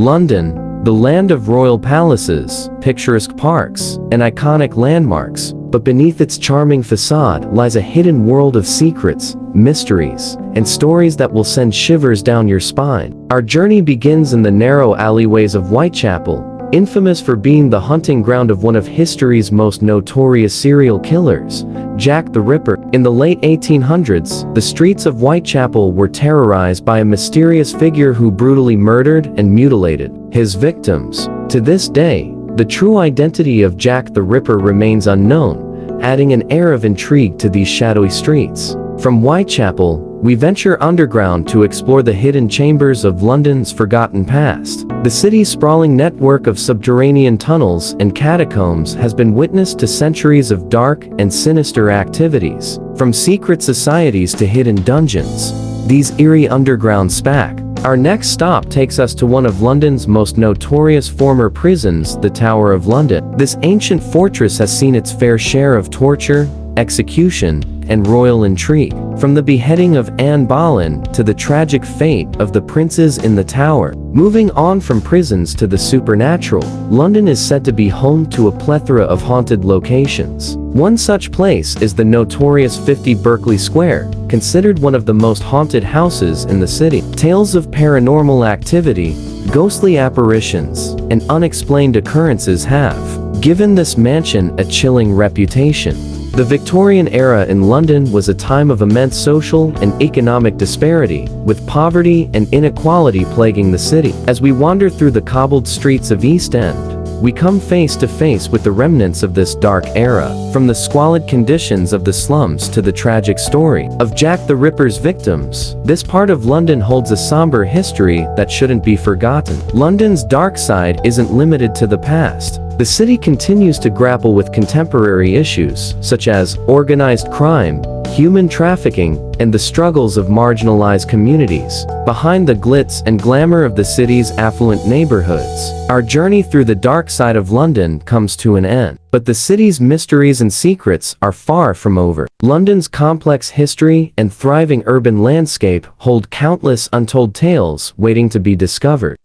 London, the land of royal palaces, picturesque parks, and iconic landmarks, but beneath its charming facade lies a hidden world of secrets, mysteries, and stories that will send shivers down your spine. Our journey begins in the narrow alleyways of Whitechapel, infamous for being the hunting ground of one of history's most notorious serial killers, Jack the Ripper. In the late 1800s, the streets of Whitechapel were terrorized by a mysterious figure who brutally murdered and mutilated his victims. To this day, the true identity of Jack the Ripper remains unknown, adding an air of intrigue to these shadowy streets. From Whitechapel, we venture underground to explore the hidden chambers of London's forgotten past. The city's sprawling network of subterranean tunnels and catacombs has been witness to centuries of dark and sinister activities. From secret societies to hidden dungeons, these eerie underground spac. Our next stop takes us to one of London's most notorious former prisons, the Tower of London. This ancient fortress has seen its fair share of torture, execution, and royal intrigue. From the beheading of Anne Boleyn to the tragic fate of the princes in the Tower. Moving on from prisons to the supernatural, London is said to be home to a plethora of haunted locations. One such place is the notorious 50 Berkeley Square, considered one of the most haunted houses in the city. Tales of paranormal activity, ghostly apparitions, and unexplained occurrences have given this mansion a chilling reputation. The Victorian era in London was a time of immense social and economic disparity, with poverty and inequality plaguing the city. As we wander through the cobbled streets of East End, we come face to face with the remnants of this dark era, from the squalid conditions of the slums to the tragic story of Jack the Ripper's victims. This part of London holds a somber history that shouldn't be forgotten. London's dark side isn't limited to the past. The city continues to grapple with contemporary issues, such as organized crime, human trafficking, and the struggles of marginalized communities. Behind the glitz and glamour of the city's affluent neighborhoods, our journey through the dark side of London comes to an end. But the city's mysteries and secrets are far from over. London's complex history and thriving urban landscape hold countless untold tales waiting to be discovered.